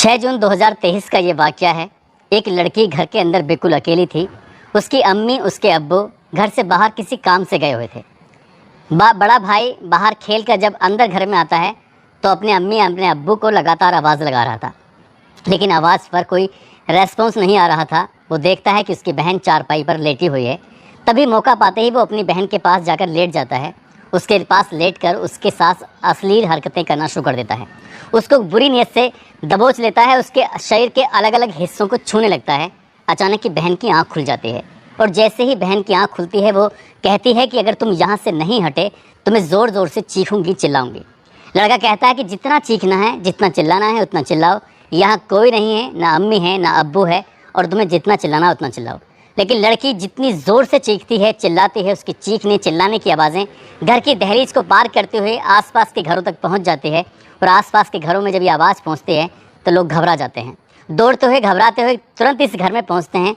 6 जून 2023 का ये वाक़या है। एक लड़की घर के अंदर बिल्कुल अकेली थी। उसकी अम्मी, उसके अब्बू घर से बाहर किसी काम से गए हुए थे। बड़ा भाई बाहर खेल कर जब अंदर घर में आता है तो अपने अम्मी, अपने अब्बू को लगातार आवाज़ लगा रहा था, लेकिन आवाज़ पर कोई रेस्पॉन्स नहीं आ रहा था। वो देखता है कि उसकी बहन चारपाई पर लेटी हुई है। तभी मौका पाते ही वो अपनी बहन के पास जाकर लेट जाता है। उसके पास लेटकर उसके साथ अश्लील हरकतें करना शुरू कर देता है। उसको बुरी नीयत से दबोच लेता है, उसके शरीर के अलग अलग हिस्सों को छूने लगता है। अचानक ही बहन की आंख खुल जाती है और जैसे ही बहन की आंख खुलती है वो कहती है कि अगर तुम यहाँ से नहीं हटे तो मैं ज़ोर ज़ोर से चीखूंगी, चिल्लाऊंगी। लड़का कहता है कि जितना चीखना है, जितना चिल्लाना है उतना चिल्लाओ, यहाँ कोई नहीं है, ना अम्मी है ना अब्बू है, और तुम्हें जितना चिल्लाना है उतना चिल्लाओ। लेकिन लड़की जितनी ज़ोर से चीखती है, चिल्लाती है, उसकी चीखने चिल्लाने की आवाज़ें घर की दहलीज को पार करते हुए आसपास के घरों तक पहुंच जाती है। और आसपास के घरों में जब ये आवाज़ पहुंचती है तो लोग घबरा जाते हैं। दौड़ते हुए, घबराते हुए तुरंत इस घर में पहुंचते हैं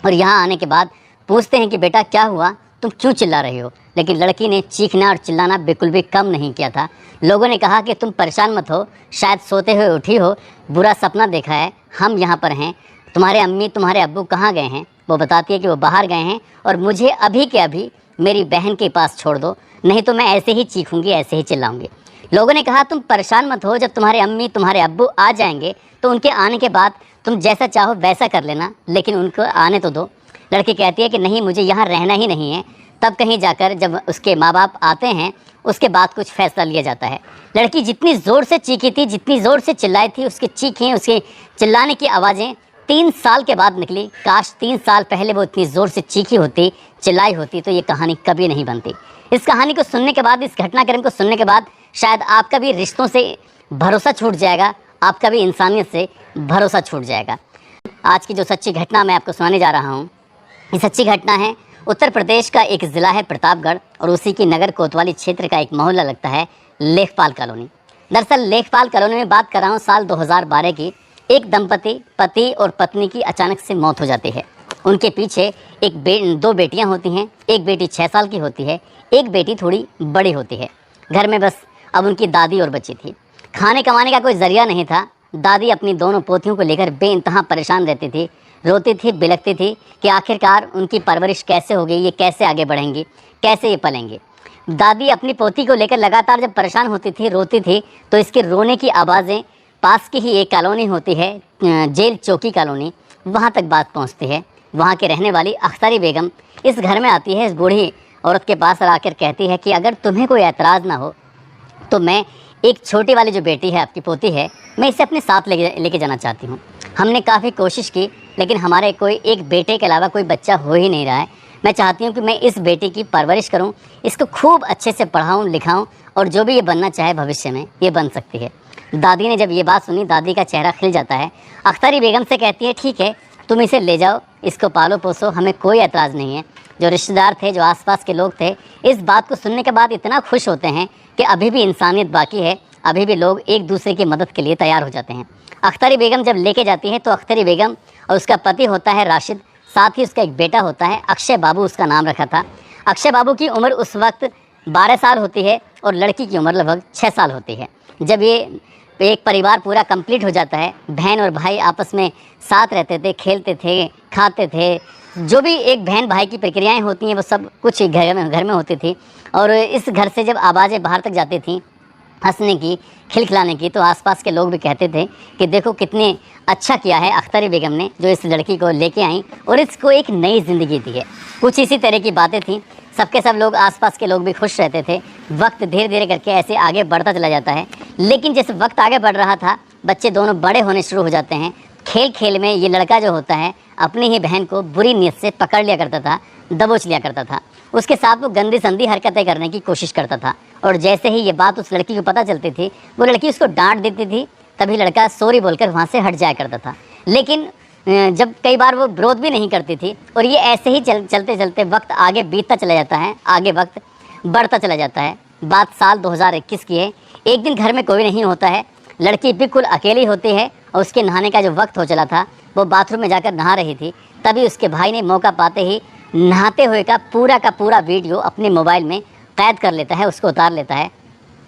और यहाँ आने के बाद पूछते हैं कि बेटा क्या हुआ, तुम क्यों चिल्ला रही हो। लेकिन लड़की ने चीखना और चिल्लाना बिल्कुल भी कम नहीं किया था। लोगों ने कहा कि तुम परेशान मत हो, शायद सोते हुए उठी हो, बुरा सपना देखा है, हम यहाँ पर हैं, तुम्हारे अम्मी तुम्हारे अब्बू कहाँ गए हैं। वो बताती है कि वो बाहर गए हैं और मुझे अभी के अभी मेरी बहन के पास छोड़ दो, नहीं तो मैं ऐसे ही चीखूंगी, ऐसे ही चिल्लाऊंगी। लोगों ने कहा तुम परेशान मत हो, जब तुम्हारे अम्मी तुम्हारे अब्बू आ जाएंगे तो उनके आने के बाद तुम जैसा चाहो वैसा कर लेना, लेकिन उनको आने तो दो। लड़की कहती है कि नहीं, मुझे यहाँ रहना ही नहीं है। तब कहीं जाकर जब उसके माँ बाप आते हैं उसके बाद कुछ फैसला लिया जाता है। लड़की जितनी ज़ोर से चीखी थी, जितनी ज़ोर से चिल्लाई थी, उसकी चीखें, उसके चिल्लाने की आवाज़ें 3 साल के बाद निकली। काश 3 साल पहले वो इतनी ज़ोर से चीखी होती, चिल्लाई होती तो ये कहानी कभी नहीं बनती। इस कहानी को सुनने के बाद, इस घटनाक्रम को सुनने के बाद शायद आपका भी रिश्तों से भरोसा छूट जाएगा, आपका भी इंसानियत से भरोसा छूट जाएगा। आज की जो सच्ची घटना मैं आपको सुनाने जा रहा हूँ, ये सच्ची घटना है उत्तर प्रदेश का एक ज़िला है प्रतापगढ़ और उसी की नगर कोतवाली क्षेत्र का एक मोहल्ला लगता है लेखपाल कॉलोनी। दरअसल लेखपाल कॉलोनी में बात कर रहा हूँ साल 2012 की। एक दंपति, पति और पत्नी की अचानक से मौत हो जाती है। उनके पीछे दो बेटियां होती हैं। एक बेटी 6 साल की होती है, एक बेटी थोड़ी बड़ी होती है। घर में बस अब उनकी दादी और बच्ची थी। खाने कमाने का कोई ज़रिया नहीं था। दादी अपनी दोनों पोतियों को लेकर बेइंतहा परेशान रहती थी, रोती थी, बिलखती थी कि आखिरकार उनकी परवरिश कैसे होगी, ये कैसे आगे बढ़ेंगी, कैसे ये पलेंगे। दादी अपनी पोती को लेकर लगातार जब परेशान होती थी, रोती थी, तो इसके रोने की आवाज़ें पास की ही एक कॉलोनी होती है, जेल चौकी कॉलोनी, वहाँ तक बात पहुँचती है। वहाँ के रहने वाली अख्तरी बेगम इस घर में आती है, इस बूढ़ी औरत के पास आकर कहती है कि अगर तुम्हें कोई एतराज़ ना हो तो मैं एक छोटी वाली जो बेटी है, आपकी पोती है, मैं इसे अपने साथ लेके जाना चाहती हूँ। हमने काफ़ी कोशिश की लेकिन हमारे कोई एक बेटे के अलावा कोई बच्चा हो ही नहीं रहा है। मैं चाहती हूँ कि मैं इस बेटी की परवरिश करूँ, इसको खूब अच्छे से पढ़ाऊँ लिखाऊँ और जो भी ये बनना चाहे भविष्य में ये बन सकती है। दादी ने जब ये बात सुनी, दादी का चेहरा खिल जाता है। अख्तरी बेगम से कहती है ठीक है, तुम इसे ले जाओ, इसको पालो पोसो, हमें कोई एतराज़ नहीं है। जो रिश्तेदार थे, जो आसपास के लोग थे, इस बात को सुनने के बाद इतना खुश होते हैं कि अभी भी इंसानियत बाकी है, अभी भी लोग एक दूसरे की मदद के लिए तैयार हो जाते हैं। अख्तरी बेगम जब लेके जाती है तो अख्तरी बेगम और उसका पति होता है राशिद, साथ ही उसका एक बेटा होता है अक्षय बाबू, उसका नाम रखा था। अक्षय बाबू की उम्र उस वक्त 12 साल होती है और लड़की की उम्र लगभग 6 साल होती है। जब ये एक परिवार पूरा कंप्लीट हो जाता है, बहन और भाई आपस में साथ रहते थे, खेलते थे, खाते थे, जो भी एक बहन भाई की प्रक्रियाएं होती हैं वो सब कुछ घर में होती थी। और इस घर से जब आवाज़ें बाहर तक जाती थी हंसने की, खिलखिलाने की, तो आसपास के लोग भी कहते थे कि देखो कितने अच्छा किया है अख्तरी बेगम ने जो इस लड़की को लेके आई और इसको एक नई ज़िंदगी दी है। कुछ इसी तरह की बातें थीं। सबके सब लोग, आसपास के लोग भी खुश रहते थे। वक्त धीरे धीरे करके ऐसे आगे बढ़ता चला जाता है। लेकिन जैसे वक्त आगे बढ़ रहा था, बच्चे दोनों बड़े होने शुरू हो जाते हैं। खेल खेल में ये लड़का जो होता है अपनी ही बहन को बुरी नीयत से पकड़ लिया करता था, दबोच लिया करता था। उसके साथ वो गंदी संदी हरकतें करने की कोशिश करता था और जैसे ही ये बात उस लड़की को पता चलती थी, वो लड़की उसको डांट देती थी। तभी लड़का सॉरी बोलकर वहाँ से हट जाया करता था। लेकिन जब कई बार वो विरोध भी नहीं करती थी और ये ऐसे ही चलते चलते वक्त आगे बीतता चला जाता है, आगे वक्त बढ़ता चला जाता है। बात साल 2021 की है। एक दिन घर में कोई नहीं होता है, लड़की बिल्कुल अकेली होती है और उसके नहाने का जो वक्त हो चला था, वो बाथरूम में जाकर नहा रही थी। तभी उसके भाई ने मौका पाते ही नहाते हुए का पूरा वीडियो अपने मोबाइल में कैद कर लेता है, उसको उतार लेता है।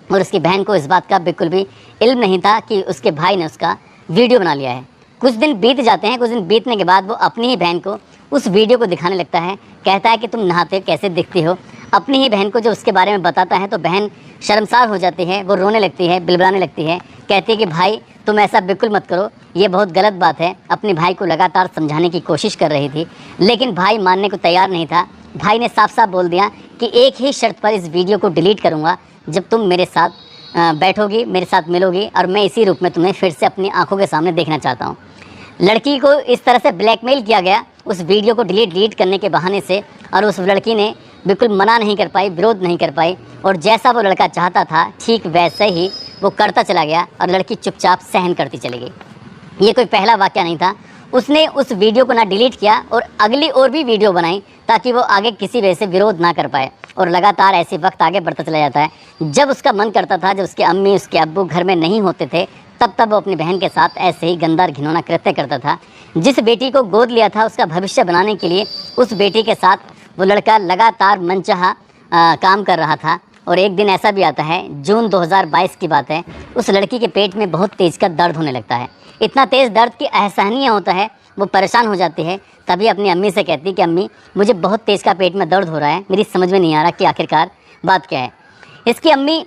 और उसकी बहन को इस बात का बिल्कुल भी इल्म नहीं था कि उसके भाई ने उसका वीडियो बना लिया है। कुछ दिन बीत जाते हैं, कुछ दिन बीतने के बाद वो अपनी ही बहन को उस वीडियो को दिखाने लगता है। कहता है कि तुम नहाते कैसे दिखती हो। अपनी ही बहन को जब उसके बारे में बताता है तो बहन शर्मसार हो जाती है, वो रोने लगती है, बिलबिलाने लगती है। कहती है कि भाई तुम ऐसा बिल्कुल मत करो, ये बहुत गलत बात है। अपने भाई को लगातार समझाने की कोशिश कर रही थी, लेकिन भाई मानने को तैयार नहीं था। भाई ने साफ साफ बोल दिया कि एक ही शर्त पर इस वीडियो को डिलीट करूँगा, जब तुम मेरे साथ बैठोगी, मेरे साथ मिलोगी और मैं इसी रूप में तुम्हें फिर से अपनी आंखों के सामने देखना चाहता हूँ। लड़की को इस तरह से ब्लैकमेल किया गया उस वीडियो को डिलीट करने के बहाने से, और उस लड़की ने बिल्कुल मना नहीं कर पाई, विरोध नहीं कर पाई, और जैसा वो लड़का चाहता था ठीक वैसे ही वो करता चला गया और लड़की चुपचाप सहन करती चली गई। ये कोई पहला वाक़या नहीं था। उसने उस वीडियो को ना डिलीट किया और अगली और भी वीडियो बनाई ताकि वो आगे किसी वजह से विरोध ना कर पाए, और लगातार ऐसे वक्त आगे बढ़ता चला जाता है। जब उसका मन करता था, जब उसके अम्मी उसके अब्बू घर में नहीं होते थे, तब वो अपनी बहन के साथ ऐसे ही गंदा घिनौना कृत्य करता था। जिस बेटी को गोद लिया था उसका भविष्य बनाने के लिए उस बेटी के साथ वो लड़का लगातार मनचाहा काम कर रहा था। और एक दिन ऐसा भी आता है, जून 2022 की बात है, उस लड़की के पेट में बहुत तेज़ का दर्द होने लगता है। इतना तेज़ दर्द कि असहनीय होता है। वो परेशान हो जाती है, तभी अपनी अम्मी से कहती कि अम्मी मुझे बहुत तेज़ का पेट में दर्द हो रहा है, मेरी समझ में नहीं आ रहा कि आखिरकार बात क्या है। इसकी अम्मी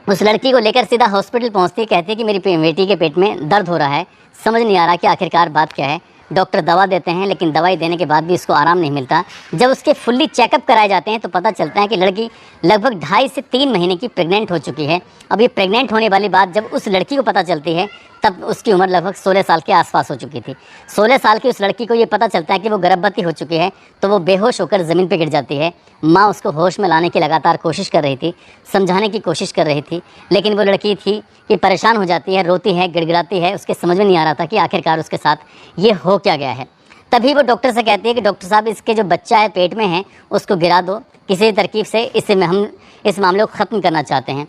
उस लड़की को लेकर सीधा हॉस्पिटल पहुंचती है। कहती है कि मेरी बेटी के पेट में दर्द हो रहा है, समझ नहीं आ रहा कि आखिरकार बात क्या है। डॉक्टर दवा देते हैं, लेकिन दवाई देने के बाद भी इसको आराम नहीं मिलता। जब उसके फुल्ली चेकअप कराए जाते हैं तो पता चलता है कि लड़की लगभग 2.5 से 3 महीने की प्रेग्नेंट हो चुकी है। अब ये प्रेग्नेंट होने वाली बात जब उस लड़की को पता चलती है तब उसकी उम्र लगभग 16 साल के आसपास हो चुकी थी। 16 साल की उस लड़की को ये पता चलता है कि वो गर्भवती हो चुकी है, तो वो बेहोश होकर ज़मीन पर गिर जाती है। माँ उसको होश में लाने की लगातार कोशिश कर रही थी, समझाने की कोशिश कर रही थी, लेकिन वो लड़की थी कि परेशान हो जाती है, रोती है, गिड़गिड़ाती है। उसके समझ में नहीं आ रहा था कि आखिरकार उसके साथ ये हो क्या गया है। तभी वो डॉक्टर से कहती है कि डॉक्टर साहब इसके जो बच्चा है पेट में है उसको गिरा दो किसी तरकीब से, इससे में हम इस मामले को ख़त्म करना चाहते हैं।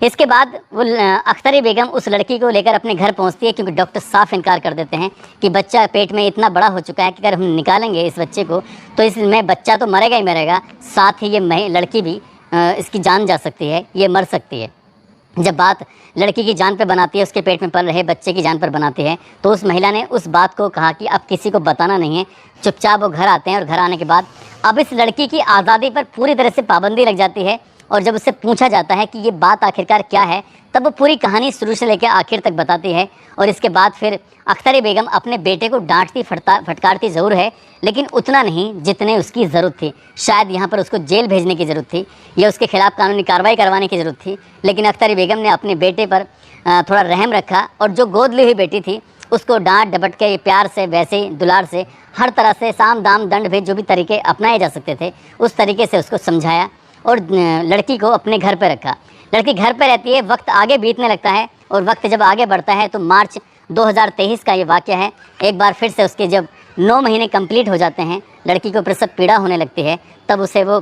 इसके बाद वो अख्तरी बेगम उस लड़की को लेकर अपने घर पहुंचती है, क्योंकि डॉक्टर साफ इनकार कर देते हैं कि बच्चा पेट में इतना बड़ा हो चुका है कि अगर हम निकालेंगे इस बच्चे को तो इसमें बच्चा तो मरेगा ही मरेगा, साथ ही ये लड़की भी इसकी जान जा सकती है, ये मर सकती है। जब बात लड़की की जान पर बनाती है, उसके पेट में पल रहे बच्चे की जान पर बनाती है, तो उस महिला ने उस बात को कहा कि अब किसी को बताना नहीं है। चुपचाप वो घर आते हैं और घर आने के बाद अब इस लड़की की आज़ादी पर पूरी तरह से पाबंदी लग जाती है। और जब उससे पूछा जाता है कि ये बात आखिरकार क्या है, तब वो पूरी कहानी शुरू से लेकर आखिर तक बताती है। और इसके बाद फिर अख्तरी बेगम अपने बेटे को डांटती फटकारती ज़रूर है, लेकिन उतना नहीं जितने उसकी ज़रूरत थी। शायद यहाँ पर उसको जेल भेजने की ज़रूरत थी या उसके खिलाफ़ कानूनी कार्रवाई करवाने की ज़रूरत थी, लेकिन अख्तरी बेगम ने अपने बेटे पर थोड़ा रहम रखा और जो गोद ली हुई बेटी थी उसको डांट डपट के प्यार से, वैसे ही दुलार से, हर तरह से साम दाम दंड भेद जो भी तरीके अपनाए जा सकते थे उस तरीके से उसको समझाया और लड़की को अपने घर पर रखा। लड़की घर पर रहती है, वक्त आगे बीतने लगता है और वक्त जब आगे बढ़ता है तो मार्च 2023 का ये वाक़या है। एक बार फिर से उसके जब 9 महीने कंप्लीट हो जाते हैं, लड़की को प्रसव पीड़ा होने लगती है, तब उसे वो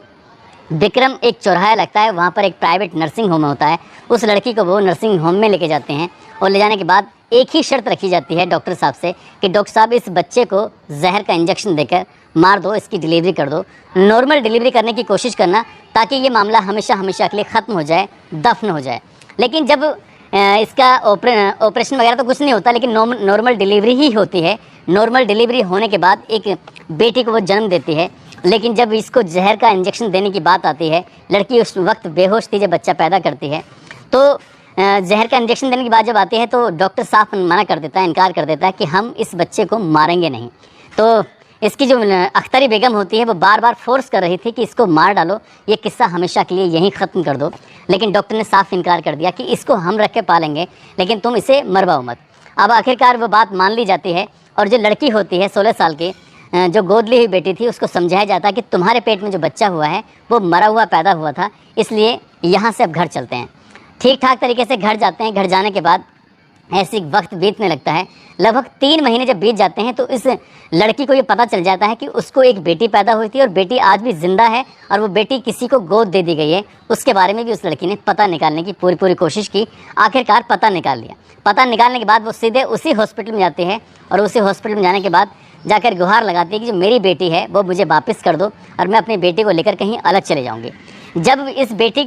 विक्रम एक चौराहा लगता है, वहाँ पर एक प्राइवेट नर्सिंग होम होता है। उस लड़की को वो नर्सिंग होम में लेके जाते हैं और ले जाने के बाद एक ही शर्त रखी जाती है डॉक्टर साहब से कि डॉक्टर साहब इस बच्चे को जहर का इंजेक्शन देकर मार दो, इसकी डिलीवरी कर दो, नॉर्मल डिलीवरी करने की कोशिश करना ताकि ये मामला हमेशा हमेशा के लिए ख़त्म हो जाए, दफन हो जाए। लेकिन जब इसका ऑपरेशन वगैरह तो कुछ नहीं होता, लेकिन नॉर्मल डिलीवरी ही होती है। नॉर्मल डिलीवरी होने के बाद एक बेटी को वो जन्म देती है, लेकिन जब इसको जहर का इंजेक्शन देने की बात आती है, लड़की उस वक्त बेहोश थी जब बच्चा पैदा करती है, तो जहर का इंजेक्शन देने की बात जब आती है तो डॉक्टर साफ मना कर देता है, इनकार कर देता है कि हम इस बच्चे को मारेंगे नहीं। तो इसकी जो अख्तरी बेगम होती है वो बार बार फोर्स कर रही थी कि इसको मार डालो, ये किस्सा हमेशा के लिए यहीं ख़त्म कर दो, लेकिन डॉक्टर ने साफ इनकार कर दिया कि इसको हम रख के पालेंगे, लेकिन तुम इसे मरवाओ मत। अब आखिरकार वो बात मान ली जाती है और जो लड़की होती है 16 साल की, जो गोद ली हुई बेटी थी, उसको समझाया जाता है कि तुम्हारे पेट में जो बच्चा हुआ है वो मरा हुआ पैदा हुआ था, इसलिए यहाँ से अब घर चलते हैं। ठीक ठाक तरीके से घर जाते हैं। घर जाने के बाद ऐसी वक्त बीतने लगता है, लगभग 3 महीने जब बीत जाते हैं तो इस लड़की को ये पता चल जाता है कि उसको एक बेटी पैदा हुई थी और बेटी आज भी जिंदा है और वो बेटी किसी को गोद दे दी गई है। उसके बारे में भी उस लड़की ने पता निकालने की पूरी कोशिश की, आखिरकार पता निकाल लिया। पता निकालने के बाद वो सीधे उसी हॉस्पिटल में जाती है और उसी हॉस्पिटल में जाने के बाद जाकर गुहार लगाती है कि जो मेरी बेटी है वो मुझे वापस कर दो और मैं अपनी बेटी को लेकर कहीं अलग चले जाऊँगी। जब इस बेटी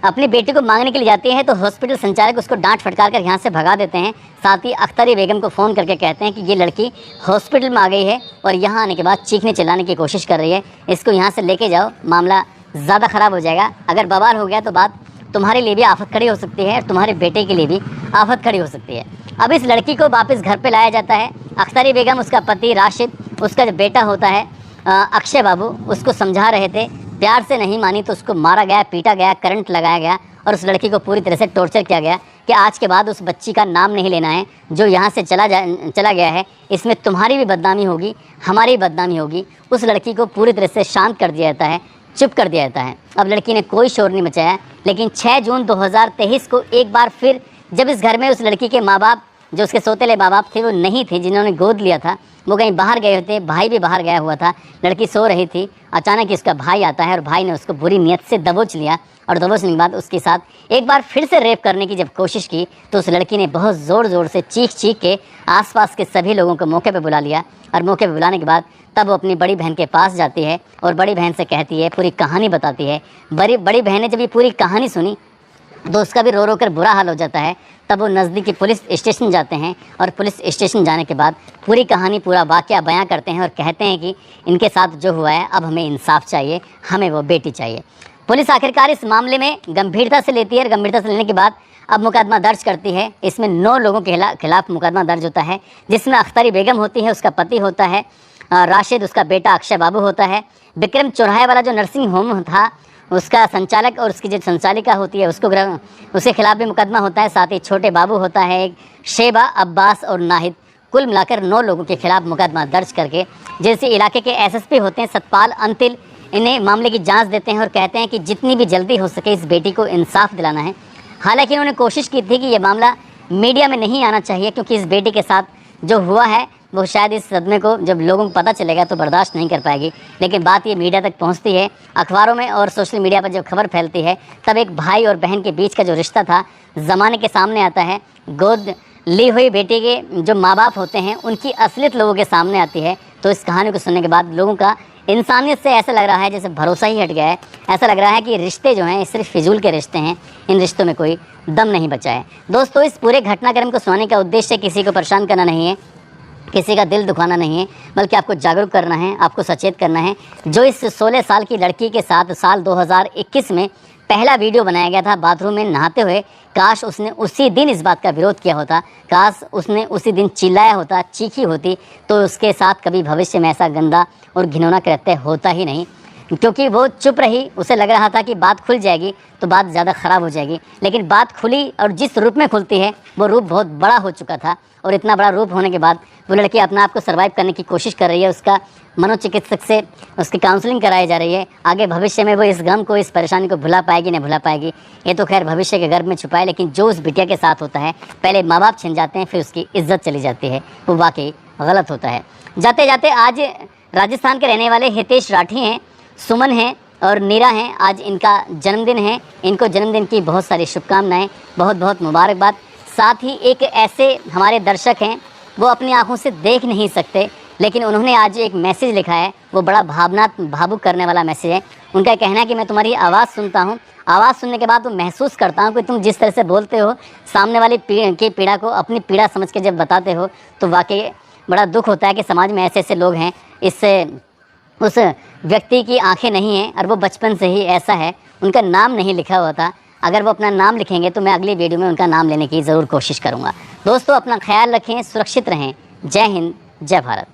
अपनी बेटी को मांगने के लिए जाती है तो हॉस्पिटल संचालक उसको डांट फटकार कर यहाँ से भगा देते हैं। साथ ही अख्तरी बेगम को फ़ोन करके कहते हैं कि ये लड़की हॉस्पिटल में आ गई है और यहाँ आने के बाद चीखने चिल्लाने की कोशिश कर रही है, इसको यहाँ से लेके जाओ, मामला ज़्यादा ख़राब हो जाएगा। अगर बवाल हो गया तो बात तुम्हारे लिए भी आफत खड़ी हो सकती है और तुम्हारे बेटे के लिए भी आफत खड़ी हो सकती है। अब इस लड़की को वापस घर पे लाया जाता है। अख्तरी बेगम, उसका पति राशिद, उसका जो बेटा होता है अक्षय बाबू, उसको समझा रहे थे। प्यार से नहीं मानी तो उसको मारा गया, पीटा गया, करंट लगाया गया और उस लड़की को पूरी तरह से टॉर्चर किया गया कि आज के बाद उस बच्ची का नाम नहीं लेना है जो यहाँ से चला गया है। इसमें तुम्हारी भी बदनामी होगी, हमारी भी बदनामी होगी। उस लड़की को पूरी तरह से शांत कर दिया जाता है, चुप कर दिया जाता है। अब लड़की ने कोई शोर नहीं मचाया। लेकिन 6 जून 2023 को एक बार फिर जब इस घर में उस लड़की के माँ बाप, जो उसके सौतेले माँ बाप थे, वो नहीं थे, जिन्होंने गोद लिया था, वो कहीं बाहर गए होते, भाई भी बाहर गया हुआ था, लड़की सो रही थी। अचानक ही उसका भाई आता है और भाई ने उसको बुरी नीयत से दबोच लिया और दबोचने के बाद उसके साथ एक बार फिर से रेप करने की जब कोशिश की तो उस लड़की ने बहुत ज़ोर ज़ोर से चीख के आसपास के सभी लोगों को मौके पे बुला लिया। और मौके पे बुलाने के बाद तब वो अपनी बड़ी बहन के पास जाती है और बड़ी बहन से कहती है, पूरी कहानी बताती है। बड़ी बहन ने जब ये पूरी कहानी सुनी तो उसका भी रो रो कर बुरा हाल हो जाता है। तब वो नज़दीकी पुलिस स्टेशन जाते हैं और पुलिस स्टेशन जाने के बाद पूरी कहानी, पूरा वाक़या बयां करते हैं और कहते हैं कि इनके साथ जो हुआ है अब हमें इंसाफ चाहिए, हमें वो बेटी चाहिए। पुलिस आखिरकार इस मामले में गंभीरता से लेती है और गंभीरता से लेने के बाद अब मुकदमा दर्ज करती है। इसमें 9 लोगों के खिलाफ मुकदमा दर्ज होता है, जिसमें अख्तरी बेगम होती है, उसका पति होता है राशिद, उसका बेटा अक्षय बाबू होता है, विक्रम चौराहे वाला जो नर्सिंग होम था उसका संचालक और उसकी जो संचालिका होती है उसके खिलाफ भी मुकदमा होता है। साथ ही छोटे बाबू होता है, एक शेबा, अब्बास और नाहिद, कुल मिलाकर 9 लोगों के खिलाफ मुकदमा दर्ज करके जैसे इलाके के एसएसपी होते हैं सतपाल अंतिल, इन्हें मामले की जांच देते हैं और कहते हैं कि जितनी भी जल्दी हो सके इस बेटी को इंसाफ दिलाना है। हालांकि उन्होंने कोशिश की थी कि ये मामला मीडिया में नहीं आना चाहिए, क्योंकि इस बेटी के साथ जो हुआ है वो शायद इस सदमे को जब लोगों को पता चलेगा तो बर्दाश्त नहीं कर पाएगी। लेकिन बात ये मीडिया तक पहुंचती है, अखबारों में और सोशल मीडिया पर जब खबर फैलती है तब एक भाई और बहन के बीच का जो रिश्ता था ज़माने के सामने आता है। गोद ली हुई बेटी के जो माँ बाप होते हैं उनकी असलियत लोगों के सामने आती है। तो इस कहानी को सुनने के बाद लोगों का इंसानियत से ऐसा लग रहा है जैसे भरोसा ही हट गया है। ऐसा लग रहा है कि रिश्ते जो हैं सिर्फ फिजूल के रिश्ते हैं, इन रिश्तों में कोई दम नहीं बचा है। दोस्तों, इस पूरे घटनाक्रम को सुनाने का उद्देश्य किसी को परेशान करना नहीं है, किसी का दिल दुखाना नहीं है, बल्कि आपको जागरूक करना है, आपको सचेत करना है। जो इस 16 साल की लड़की के साथ साल 2021 में पहला वीडियो बनाया गया था बाथरूम में नहाते हुए, काश उसने उसी दिन इस बात का विरोध किया होता, काश उसने उसी दिन चिल्लाया होता, चीखी होती, तो उसके साथ कभी भविष्य में ऐसा गंदा और घिनौना कृत्य होता ही नहीं। क्योंकि वो चुप रही, उसे लग रहा था कि बात खुल जाएगी तो बात ज़्यादा ख़राब हो जाएगी। लेकिन बात खुली और जिस रूप में खुलती है वो रूप बहुत बड़ा हो चुका था। और इतना बड़ा रूप होने के बाद वो लड़की अपने आप को सर्वाइव करने की कोशिश कर रही है। उसका मनोचिकित्सक से उसकी काउंसलिंग कराई जा रही है। आगे भविष्य में वो इस गम को, इस परेशानी को भुला पाएगी नहीं भुला पाएगी, ये तो खैर भविष्य के गर्भ में छुपा है। लेकिन जो उस बिटिया के साथ होता है, पहले माँ बाप छिन जाते हैं, फिर उसकी इज्जत चली जाती है, वो वाकई गलत होता है। जाते जाते आज राजस्थान के रहने वाले हितेश राठी हैं, सुमन हैं और नीरा हैं। आज इनका जन्मदिन है। इनको जन्मदिन की बहुत सारी शुभकामनाएं, बहुत बहुत मुबारकबाद। साथ ही एक ऐसे हमारे दर्शक हैं, वो अपनी आंखों से देख नहीं सकते, लेकिन उन्होंने आज एक मैसेज लिखा है, वो बड़ा भावुक करने वाला मैसेज है। उनका कहना है कि मैं तुम्हारी आवाज़ सुनता हूँ, आवाज़ सुनने के बाद तो महसूस करता हूँ कि तुम जिस तरह से बोलते हो, सामने वाली की पीड़ा को अपनी पीड़ा समझ के जब बताते हो, तो वाकई बड़ा दुख होता है कि समाज में ऐसे ऐसे लोग हैं। इससे उस व्यक्ति की आंखें नहीं हैं और वो बचपन से ही ऐसा है, उनका नाम नहीं लिखा हुआ था। अगर वो अपना नाम लिखेंगे तो मैं अगली वीडियो में उनका नाम लेने की ज़रूर कोशिश करूँगा। दोस्तों, अपना ख्याल रखें, सुरक्षित रहें। जय हिंद, जय भारत।